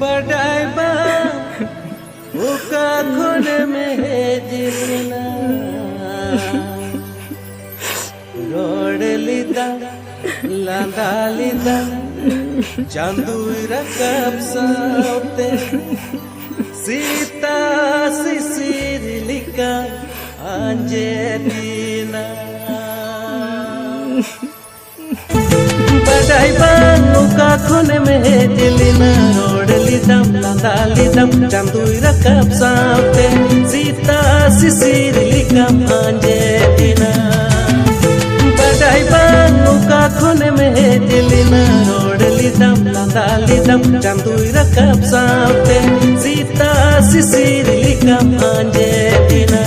बड़ाई बा उका खुन में जिलना रोड लिदा लांदा लिदा चांदूरा कब साउते सीता सिसिरिलिका अंजेलिना बड़ाई बांगू का खुन में जिलिना रोड लिदम लांदा लिदम चांदूरा कब साउते सीता सिसिरिलिका अंजेलिना बड़ाई बांगू का खुन में जिलिना रोड लिदम लांदा लिदम चांदूरा कब साउते सीता सिसिरिलिका अंजेलिना